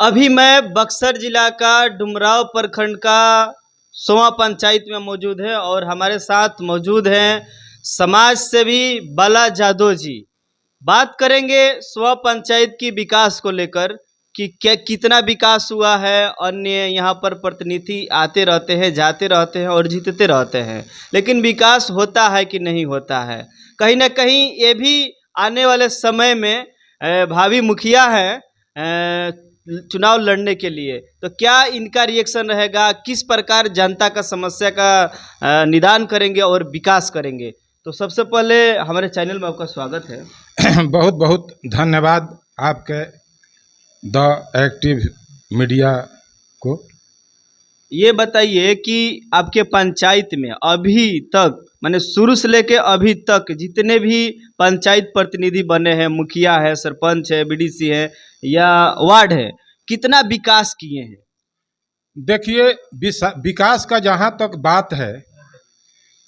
अभी मैं बक्सर जिला का डुमराव प्रखंड का सोवा पंचायत में मौजूद है और हमारे साथ मौजूद हैं समाज सेवी बाला जादव जी। बात करेंगे स्व पंचायत की विकास को लेकर कि क्या कितना विकास हुआ है। अन्य यहाँ पर प्रतिनिधि आते रहते हैं, जाते रहते हैं और जीतते रहते हैं, लेकिन विकास होता है कि नहीं होता है। कहीं ना कहीं ये भी आने वाले समय में भावी मुखिया है चुनाव लड़ने के लिए, तो क्या इनका रिएक्शन रहेगा, किस प्रकार जनता का समस्या का निदान करेंगे और विकास करेंगे। तो सबसे पहले हमारे चैनल में आपका स्वागत है। बहुत बहुत धन्यवाद आपके द एक्टिव मीडिया को। ये बताइए कि आपके पंचायत में अभी तक माने शुरू से लेके अभी तक जितने भी पंचायत प्रतिनिधि बने हैं, मुखिया है, सरपंच है, बीडीसी है या वार्ड है, कितना विकास किए हैं? देखिए, विकास का जहाँ तक बात है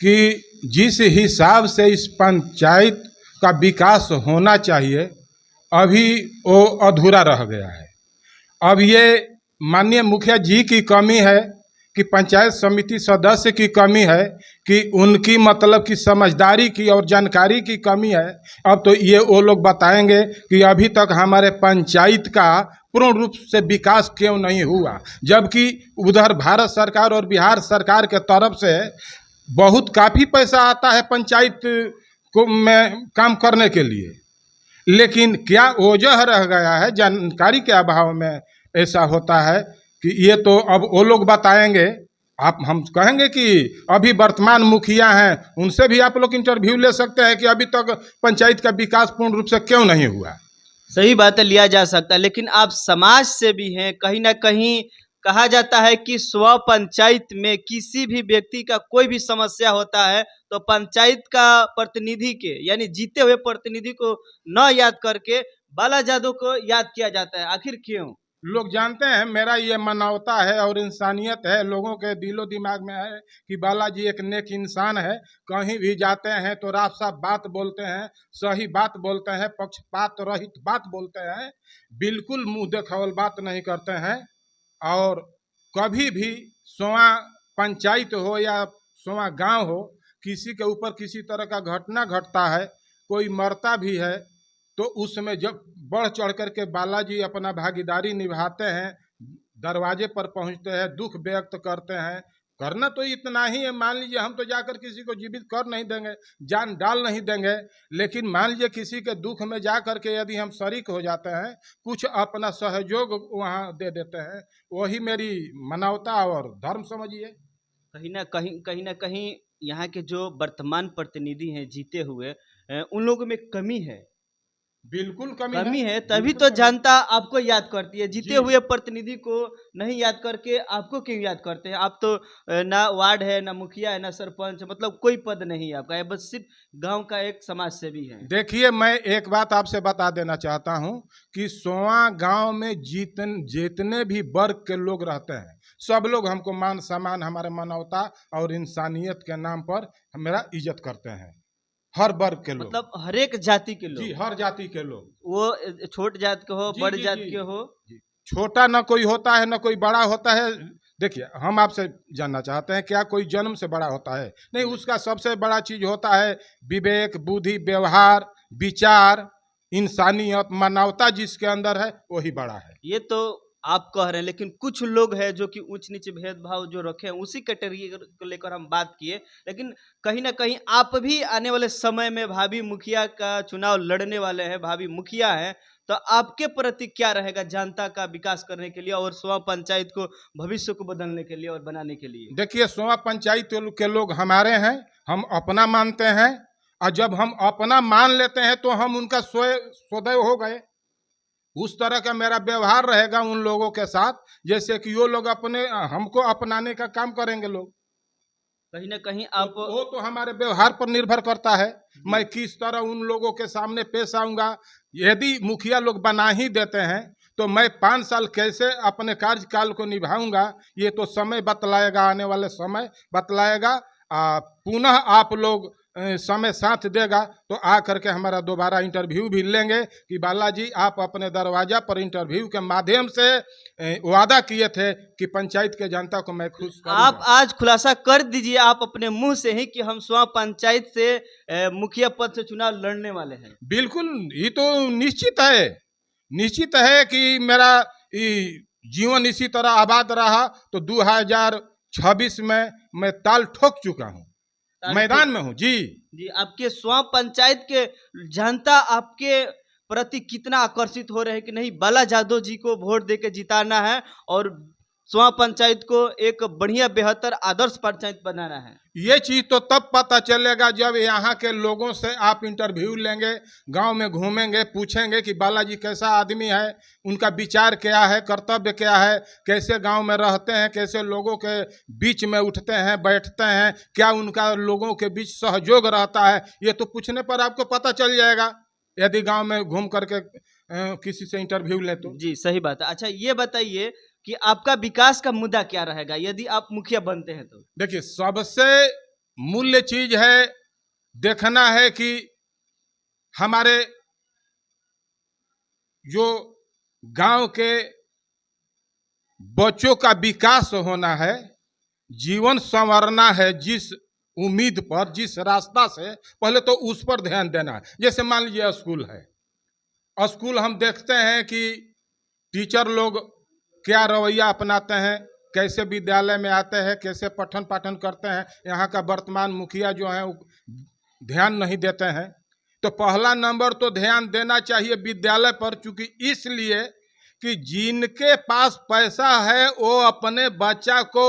कि जिस हिसाब से इस पंचायत का विकास होना चाहिए अभी वो अधूरा रह गया है। अब ये माननीय मुखिया जी की कमी है कि पंचायत समिति सदस्य की कमी है कि उनकी मतलब की समझदारी की और जानकारी की कमी है। अब तो ये वो लोग बताएंगे कि अभी तक हमारे पंचायत का पूर्ण रूप से विकास क्यों नहीं हुआ, जबकि उधर भारत सरकार और बिहार सरकार के तरफ से बहुत काफ़ी पैसा आता है पंचायत को में काम करने के लिए, लेकिन क्या वजह रह गया है, जानकारी के अभाव में ऐसा होता है कि ये तो अब वो लोग बताएंगे। हम कहेंगे कि अभी वर्तमान मुखिया हैं, उनसे भी आप लोग इंटरव्यू ले सकते हैं कि अभी तक पंचायत का विकास पूर्ण रूप से क्यों नहीं हुआ। सही बात है, लिया जा सकता है, लेकिन आप समाज से भी हैं। कहीं ना कहीं कहा जाता है कि स्व पंचायत में किसी भी व्यक्ति का कोई भी समस्या होता है तो पंचायत का प्रतिनिधि के यानी जीते हुए प्रतिनिधि को न याद करके बाला जादव को याद किया जाता है। आखिर क्यों? लोग जानते हैं मेरा ये मानवता है और इंसानियत है, लोगों के दिलो दिमाग में है कि बालाजी एक नेक इंसान है। कहीं भी जाते हैं तो राफ साफ बात बोलते हैं, सही बात बोलते हैं, पक्षपात रहित बात बोलते हैं, बिल्कुल मुंह देखावल बात नहीं करते हैं। और कभी भी सोआ पंचायत हो या सोआ गांव हो, किसी के ऊपर किसी तरह का घटना घटता है, कोई मरता भी है, तो उसमें जब बढ़ चढ़ कर के बालाजी अपना भागीदारी निभाते हैं, दरवाजे पर पहुंचते हैं, दुख व्यक्त करते हैं। करना तो इतना ही है, मान लीजिए हम तो जाकर किसी को जीवित कर नहीं देंगे, जान डाल नहीं देंगे, लेकिन मान लीजिए किसी के दुख में जा कर के यदि हम शरीक हो जाते हैं, कुछ अपना सहयोग वहाँ दे देते हैं, वही मेरी मानवता और धर्म समझिए। कहीं ना कहीं यहाँ के जो वर्तमान प्रतिनिधि हैं जीते हुए, उन लोगों में कमी है। बिल्कुल कमी है, तभी बिल्कुल तो कमी। जनता आपको याद करती है। जीते जी हुए प्रतिनिधि को नहीं याद करके आपको क्यों याद करते हैं? आप तो ना वार्ड है, ना मुखिया है, ना सरपंच, मतलब कोई पद नहीं है आपका, बस सिर्फ गांव का एक समाज सेवी है। देखिए, मैं एक बात आपसे बता देना चाहता हूं कि सोआ गांव में जितने भी वर्ग के लोग रहते हैं, सब लोग हमको मान सम्मान, हमारे मानवता और इंसानियत के नाम पर मेरा इज्जत करते हैं। हर वर्ग के लोग, मतलब हर एक जाति के जी, लोग, हर जाति के लोग, वो छोट जात के हो, जी बड़ जी जात जी के हो। जी। छोटा ना कोई होता है, ना कोई बड़ा होता है। देखिए, हम आपसे जानना चाहते हैं, क्या कोई जन्म से बड़ा होता है? नहीं, उसका सबसे बड़ा चीज होता है विवेक, बुद्धि, व्यवहार, विचार, इंसानियत, मानवता जिसके अंदर है वही बड़ा है। ये तो आप कह रहे हैं, लेकिन कुछ लोग हैं जो कि ऊंच नीच भेदभाव जो रखे हैं, उसी कैटेगरी को लेकर हम बात किए। लेकिन कहीं ना कहीं आप भी आने वाले समय में भावी मुखिया का चुनाव लड़ने वाले हैं, भावी मुखिया हैं, तो आपके प्रति क्या रहेगा जनता का विकास करने के लिए और स्व पंचायत को भविष्य को बदलने के लिए और बनाने के लिए? देखिए, सोआ पंचायत के लोग हमारे हैं, हम अपना मानते हैं, और जब हम अपना मान लेते हैं तो हम उनका स्वदेव हो गए। उस तरह का मेरा व्यवहार रहेगा उन लोगों के साथ जैसे कि वो लोग अपने हमको अपनाने का काम करेंगे लोग। कहीं ना कहीं आप वो तो हमारे व्यवहार पर निर्भर करता है, मैं किस तरह उन लोगों के सामने पेश आऊंगा। यदि मुखिया लोग बना ही देते हैं तो मैं 5 साल कैसे अपने कार्यकाल को निभाऊंगा, ये तो समय बतलाएगा, आने वाले समय बतलाएगा। पुनः आप लोग समय साथ देगा तो आ करके हमारा दोबारा इंटरव्यू भी लेंगे कि बालाजी आप अपने दरवाजा पर इंटरव्यू के माध्यम से वादा किए थे कि पंचायत के जनता को मैं खुश आप करूंगा। आज खुलासा कर दीजिए आप अपने मुंह से ही कि हम स्व पंचायत से मुखिया पद से चुनाव लड़ने वाले हैं। बिल्कुल, ये तो निश्चित है कि मेरा जीवन इसी तरह आबाद रहा तो 2026 में मैं ताल ठोक चुका हूँ, मैदान में हूँ जी। जी, आपके स्व पंचायत के जनता आपके प्रति कितना आकर्षित हो रहे हैं कि नहीं बाला जादव जी को वोट देके जिताना है और स्व पंचायत को एक बढ़िया बेहतर आदर्श पंचायत बनाना है। ये चीज तो तब पता चलेगा जब यहाँ के लोगों से आप इंटरव्यू लेंगे, गांव में घूमेंगे, पूछेंगे कि बालाजी कैसा आदमी है, उनका विचार क्या है, कर्तव्य क्या है, कैसे गांव में रहते हैं, कैसे लोगों के बीच में उठते हैं बैठते हैं, क्या उनका लोगों के बीच सहयोग रहता है। ये तो पूछने पर आपको पता चल जाएगा यदि गांव में घूम करके किसी से इंटरव्यू ले तो। जी सही बात है। अच्छा ये बताइए कि आपका विकास का मुद्दा क्या रहेगा यदि आप मुखिया बनते हैं तो? देखिए, सबसे मूल्य चीज है देखना है कि हमारे जो गांव के बच्चों का विकास होना है, जीवन संवरना है, जिस उम्मीद पर जिस रास्ता से पहले तो उस पर ध्यान देना है। जैसे मान लीजिए स्कूल है, स्कूल हम देखते हैं कि टीचर लोग क्या रवैया अपनाते हैं, कैसे विद्यालय में आते हैं, कैसे पठन पाठन करते हैं। यहाँ का वर्तमान मुखिया जो है ध्यान नहीं देते हैं। तो पहला नंबर तो ध्यान देना चाहिए विद्यालय पर, चूंकि इसलिए कि जिनके पास पैसा है वो अपने बच्चा को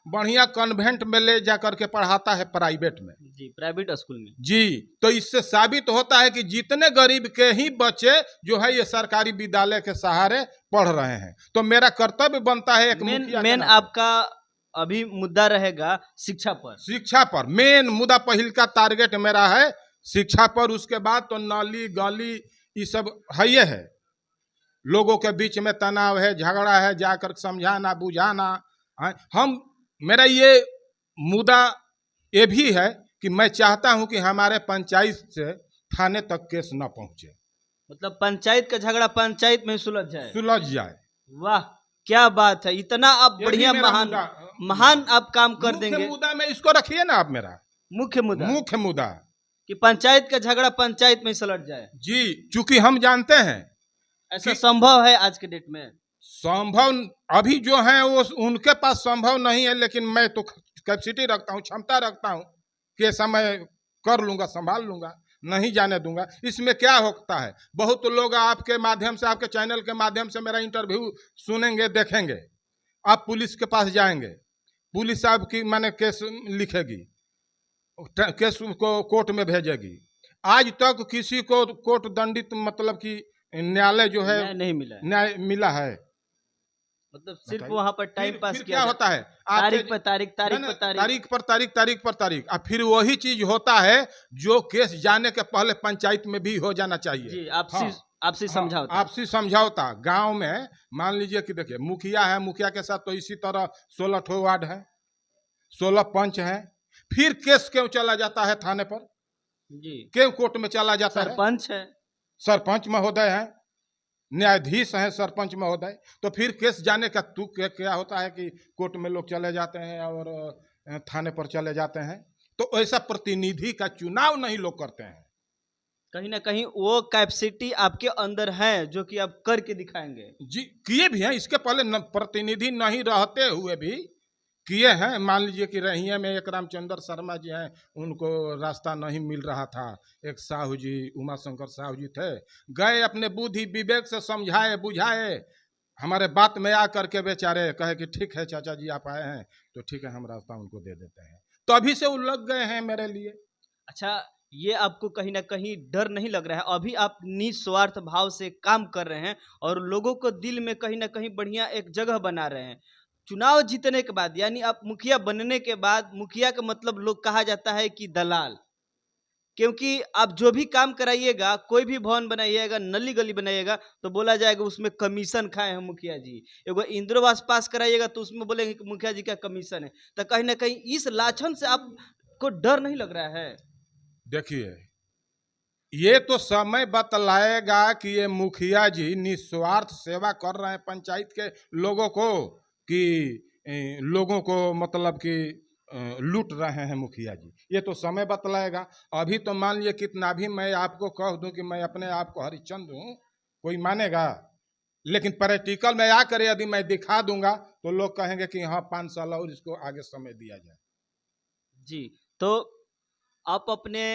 बढ़िया कन्वेंट में ले जा करके पढ़ाता है, प्राइवेट में। जी, प्राइवेट स्कूल में। जी, तो इससे साबित होता है कि जितने गरीब के ही बच्चे जो है ये सरकारी विद्यालय के सहारे पढ़ रहे हैं। तो मेरा कर्तव्य बनता है एक मेन आपका अभी मुद्दा रहेगा शिक्षा पर। शिक्षा पर मेन मुद्दा पहिल का टारगेट मेरा है शिक्षा पर। उसके बाद तो नाली गली ये सब है, ये है। लोगों के बीच में तनाव है, झगड़ा है, जाकर समझाना बुझाना। मेरा ये मुद्दा ये भी है कि मैं चाहता हूं कि हमारे पंचायत से थाने तक केस न पहुंचे। मतलब पंचायत का झगड़ा पंचायत में सुलझ जाए। वाह क्या बात है, इतना आप बढ़िया महान आप काम कर देंगे। मुख्य मुद्दा में इसको रखिए ना आप, मेरा मुख्य मुद्दा कि पंचायत का झगड़ा पंचायत में सुलझ जाए। जी, चूंकि हम जानते हैं ऐसा संभव है आज के डेट में। संभव अभी जो है वो उनके पास संभव नहीं है, लेकिन मैं तो कैपेसिटी रखता हूँ, क्षमता रखता हूँ कि ऐसा मैं कर लूंगा, संभाल लूंगा, नहीं जाने दूंगा। इसमें क्या होता है, बहुत लोग आपके माध्यम से, आपके चैनल के माध्यम से मेरा इंटरव्यू सुनेंगे, देखेंगे। आप पुलिस के पास जाएंगे, पुलिस आपकी माने केस लिखेगी, केस को कोर्ट में भेजेगी। आज तक किसी को कोर्ट दंडित मतलब कि न्यायालय जो है न्याय मिला है। मतलब सिर्फ वहां पर टाइम पास क्या होता है, तारीख पर तारीख। और फिर वही चीज होता है जो केस जाने के पहले पंचायत में भी हो जाना चाहिए। जी, आपसी समझौता। आपसी समझौता गांव में मान लीजिए कि देखिए मुखिया है, मुखिया के साथ तो इसी तरह 16 ठो वार्ड है, 16 पंच है। फिर केस क्यों चला जाता है थाने पर? जी, क्यों कोर्ट में चला जाता है? सरपंच है, सरपंच महोदय है, न्यायाधीश हैं सरपंच महोदय। तो फिर केस जाने का तुक क्या होता है कि कोर्ट में लोग चले जाते हैं और थाने पर चले जाते हैं। तो ऐसा प्रतिनिधि का चुनाव नहीं लोग करते हैं। कहीं ना कहीं वो कैपेसिटी आपके अंदर है जो कि आप करके दिखाएंगे। जी, किए भी हैं। इसके पहले प्रतिनिधि नहीं रहते हुए भी किए हैं। मान लीजिए कि रहिया में एक रामचंद्र शर्मा जी हैं, उनको रास्ता नहीं मिल रहा था, एक साहू जी, उमा शंकर साहू जी थे, गए अपने बुद्धि विवेक से समझाए बुझाए, हमारे बात में आ करके बेचारे कहे कि ठीक है चाचा जी आप आए हैं तो ठीक है हम रास्ता उनको दे देते हैं। तो अभी से वो लग गए हैं मेरे लिए। अच्छा, ये आपको कहीं ना कहीं डर नहीं लग रहा है? अभी आप निस्वार्थ भाव से काम कर रहे हैं और लोगों को दिल में कहीं ना कहीं बढ़िया एक जगह बना रहे हैं। चुनाव जीतने के बाद यानी आप मुखिया बनने के बाद, मुखिया का मतलब लोग कहा जाता है कि दलाल, क्योंकि आप जो भी काम कराइएगा, कोई भी भवन बनाइएगा, नली गली बनाइएगा तो बोला जाएगा उसमें कमीशन खाए हैं मुखिया जी। एगो इंदिरावास पास कराइएगा तो उसमें बोलेंगे कि मुखिया जी का कमीशन है। तो कहीं ना कहीं इस लाछन से आपको डर नहीं लग रहा है? देखिए, ये तो समय बतलाएगा कि ये मुखिया जी निस्वार्थ सेवा कर रहे हैं पंचायत के लोगों को, कि लोगों को मतलब कि लूट रहे हैं मुखिया जी। ये तो समय बतलाएगा। अभी तो मान लीजिए कितना भी मैं आपको कह दूं कि मैं अपने आप को हरिश्चंद्र हूं, कोई मानेगा? लेकिन प्रैक्टिकल में आकर यदि मैं दिखा दूंगा तो लोग कहेंगे कि हाँ 5 साल और इसको आगे समय दिया जाए। जी, तो आप अपने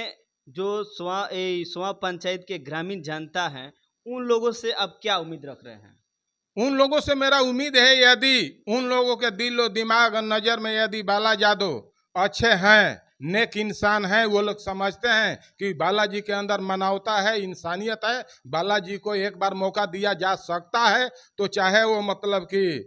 जो स्वा पंचायत के ग्रामीण जनता हैं, उन लोगों से आप क्या उम्मीद रख रहे हैं? उन लोगों से मेरा उम्मीद है, यदि उन लोगों के दिल और दिमाग और नजर में यदि बाला यादव अच्छे हैं, नेक इंसान हैं, वो लोग समझते हैं कि बालाजी के अंदर मानवता है, इंसानियत है, बालाजी को एक बार मौका दिया जा सकता है, तो चाहे वो मतलब कि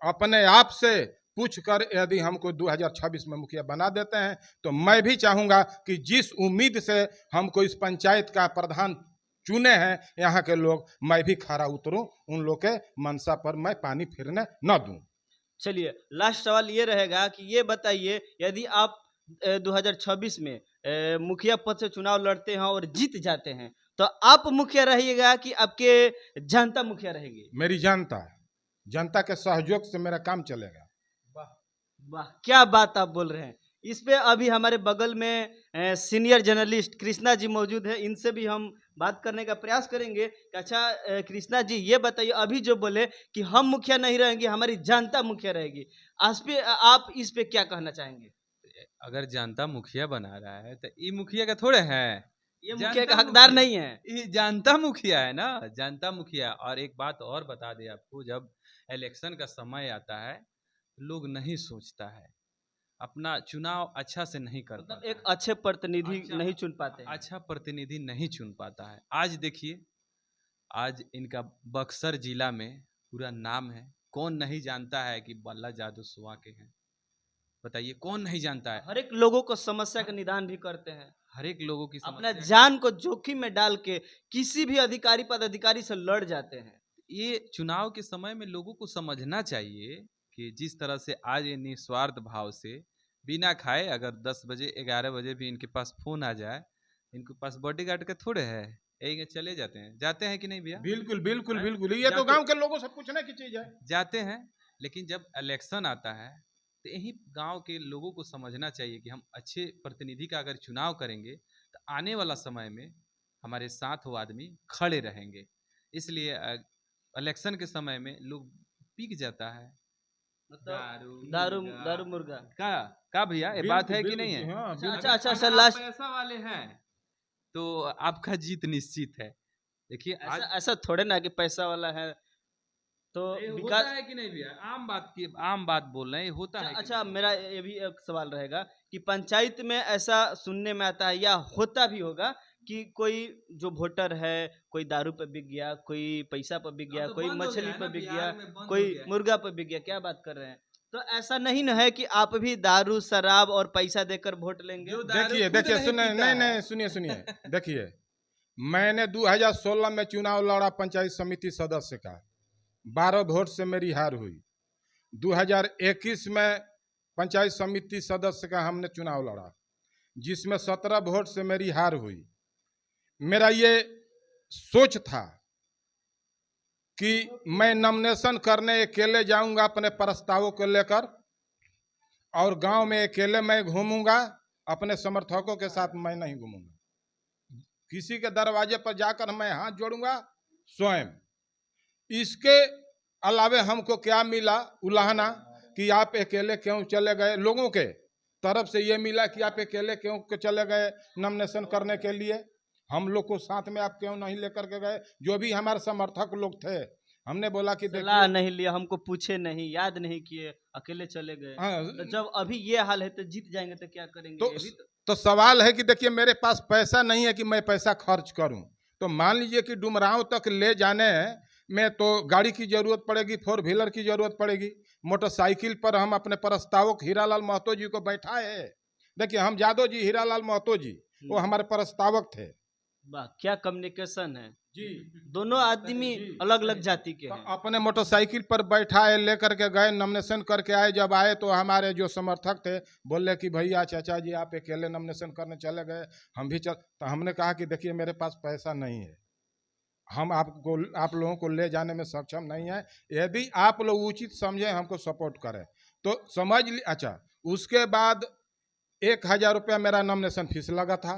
अपने आप से पूछ कर यदि हमको 2026 में मुखिया बना देते हैं, तो मैं भी चाहूंगा कि जिस उम्मीद से हमको इस पंचायत का प्रधान चुने हैं यहाँ के लोग, मैं भी खरा उतरूं, उन लोग के मनसा पर मैं पानी फिरने न दूं। चलिए, लास्ट सवाल ये रहेगा कि ये बताइए, यदि आप 2026 में मुखिया पद से चुनाव लड़ते हैं और जीत जाते हैं, तो आप मुखिया रहिएगा कि आपके जनता मुखिया रहेगी? मेरी जनता, जनता के सहयोग से मेरा काम चलेगा। वाह वाह, क्या बात आप बोल रहे हैं। इस पे अभी हमारे बगल में सीनियर जर्नलिस्ट कृष्णा जी मौजूद है, इनसे भी हम बात करने का प्रयास करेंगे कि अच्छा कृष्णा जी ये बताइए, अभी जो बोले कि हम मुखिया नहीं रहेंगे, हमारी जनता मुखिया रहेगी, आप इस पे क्या कहना चाहेंगे? अगर जनता मुखिया बना रहा है तो ये मुखिया का थोड़े है, ये मुखिया का जनता हकदार मुखिया नहीं है। ये जनता मुखिया है ना, जनता मुखिया। और एक बात और बता दे आपको, जब इलेक्शन का समय आता है लोग नहीं सोचता है, अपना चुनाव अच्छा से नहीं कर मतलब पाता एक है, अच्छे प्रतिनिधि अच्छा नहीं चुन पाते हैं। अच्छा प्रतिनिधि नहीं चुन पाता है। आज देखिए, आज इनका बक्सर जिला में पूरा नाम है, कौन नहीं जानता है कि बल्ला जादू सुआ के हैं? बताइए, कौन नहीं जानता है? हर एक लोगों को समस्या का निदान भी करते हैं, हर एक लोगों की अपना समस्या जान को जोखिम में डाल के किसी भी अधिकारी पदाधिकारी से लड़ जाते हैं। ये चुनाव के समय में लोगों को समझना चाहिए कि जिस तरह से आज ये निस्वार्थ भाव से बिना खाए, अगर 10 बजे 11 बजे भी इनके पास फोन आ जाए, इनके पास बॉडीगार्ड के थोड़े है, यही चले जाते हैं कि नहीं भैया? बिल्कुल बिल्कुल हैं? बिल्कुल, ये तो जाते गांव के लोगों से पूछने की चीज है। जाते हैं। लेकिन जब इलेक्शन आता है तो यही गांव के लोगों को समझना चाहिए कि हम अच्छे प्रतिनिधि का अगर चुनाव करेंगे तो आने वाला समय में हमारे साथ वो आदमी खड़े रहेंगे। इसलिए इलेक्शन के समय में लोग पीक जाता है मतलब दारू दारू मुर्गा। का भैया, ये बात है कि नहीं है? हाँ, अच्छा बिल्कुल। अच्छा अच्छा, अगर आप लास्ट पैसा वाले हैं तो आपका जीत निश्चित है। देखिए आज ऐसा ऐसा थोड़े ना कि पैसा वाला है तो ये होता विकास। है कि नहीं भैया? आम बात बोल रहे हैं, ये होता है कि अच्छा, नहीं? मेरा ये भी एक सवाल रहेगा कि पंचायत में ऐसा सुनने में आता है या होता भी होगा कि कोई जो वोटर है, कोई दारू पे बिक गया, कोई पैसा पे बिक अब गया, तो कोई बंद हो मछली गया है पे ना, बिक गया, बिहार में बंद हो कोई गया है। मुर्गा पे बिक गया, क्या बात कर रहे हैं? तो ऐसा नहीं ना है कि आप भी दारू शराब और पैसा देकर वोट लेंगे? जो दारू देखिए खुद देखिए, नहीं सुनिए, पीता नहीं है। नहीं, सुनिए सुनिए, देखिए, मैंने 2016 में चुनाव लड़ा पंचायत समिति सदस्य का, 12 वोट से मेरी हार हुई। 2021 में पंचायत समिति सदस्य का हमने चुनाव लड़ा, जिसमें 17 वोट से मेरी हार हुई। मेरा ये सोच था कि मैं नॉमिनेशन करने अकेले जाऊंगा अपने प्रस्तावों को लेकर, और गांव में अकेले मैं घूमूंगा, अपने समर्थकों के साथ मैं नहीं घूमूंगा। किसी के दरवाजे पर जाकर मैं हाथ जोड़ूंगा स्वयं। इसके अलावे हमको क्या मिला उलाहना कि आप अकेले क्यों चले गए, लोगों के तरफ से ये मिला कि आप अकेले क्यों चले गए नॉमिनेशन करने के लिए, हम लोग को साथ में आप क्यों नहीं लेकर के गए? जो भी हमारे समर्थक लोग थे, हमने बोला कि सलाह देखिए, नहीं लिया, हमको पूछे नहीं, याद नहीं किए, अकेले चले गए। हाँ, तो जब अभी ये हाल है तो जीत जाएंगे तो क्या करेंगे? तो ये भी तो सवाल है कि देखिए, मेरे पास पैसा नहीं है कि मैं पैसा खर्च करूं। तो मान लीजिए कि डुमरांव तक ले जाने में तो गाड़ी की जरूरत पड़ेगी, 4 व्हीलर की जरूरत पड़ेगी। मोटरसाइकिल पर हम अपने प्रस्तावक हीरालाल महतो जी को बैठाए। देखिए, हम यादव जी, हीरालाल महतो जी, वो हमारे प्रस्तावक थे। वाह, क्या कम्युनिकेशन है। जी दोनों आदमी जी। अलग अलग जाति के तो हैं। अपने मोटरसाइकिल पर बैठाए, लेकर के गए, नॉमिनेशन करके आए। जब आए तो हमारे जो समर्थक थे बोले कि भैया चाचा जी आप अकेले नॉमिनेशन करने चले गए, हम भी चल। तो हमने कहा कि देखिए मेरे पास पैसा नहीं है, हम आप लोगों को ले जाने में सक्षम नहीं है। यदि आप लोग उचित समझे हमको सपोर्ट करें तो समझ ली। अच्छा, उसके बाद 1,000 रुपया मेरा नॉमिनेशन फीस लगा था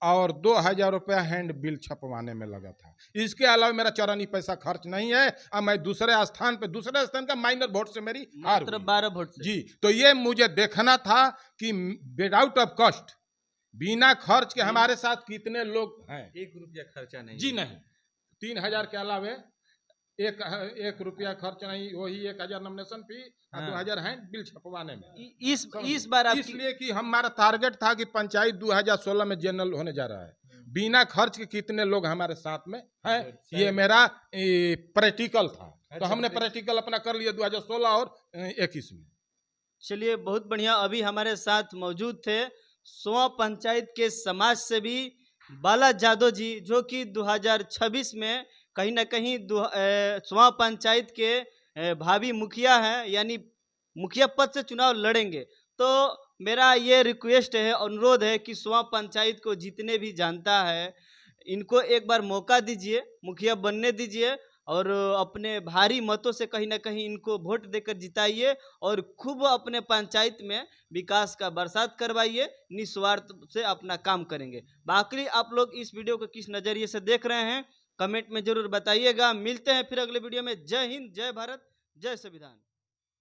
और 2,000 रुपया हैंड बिल छपवाने में लगा था। इसके अलावा मेरा चौरानी पैसा खर्च नहीं है और मैं दूसरे स्थान का माइनर वोट से मेरी हार मात्र हुई। 12 वोट से। जी, तो ये मुझे देखना था कि विदाउट ऑफ कॉस्ट, बिना खर्च के हमारे साथ कितने लोग हैं। 1 रुपया खर्चा नहीं जी है। नहीं, 3,000 के अलावे एक रुपया खर्च नहीं, वही 1,000 नॉमिनेशन फी और हाँ। 2,000 हैंड बिल छपवाने में। इस बार आपकी इसलिए कि हमारा टारगेट था कि पंचायत 2016 में जनरल होने जा रहा है। बिना खर्च के कितने लोग हमारे साथ में हैं, ये मेरा प्रैक्टिकल था। तो हमने प्रैक्टिकल अपना कर लिया 2016 और 21 में। चलिए, बहुत बढ़िया। अभी हमारे साथ मौजूद थे सोआ पंचायत के समाज सेवी बाला जादव जी, जो कि 2026 में कहीं ना कहीं सोआ पंचायत के भावी मुखिया हैं, यानी मुखिया पद से चुनाव लड़ेंगे। तो मेरा ये रिक्वेस्ट है, अनुरोध है कि सोआ पंचायत को जितने भी जानता है, इनको एक बार मौका दीजिए, मुखिया बनने दीजिए और अपने भारी मतों से कहीं ना कहीं इनको वोट देकर जिताइए और खूब अपने पंचायत में विकास का बरसात करवाइए। निस्वार्थ से अपना काम करेंगे। बाकी आप लोग इस वीडियो को किस नज़रिए से देख रहे हैं, कमेंट में जरूर बताइएगा। मिलते हैं फिर अगले वीडियो में। जय हिंद, जय भारत, जय संविधान।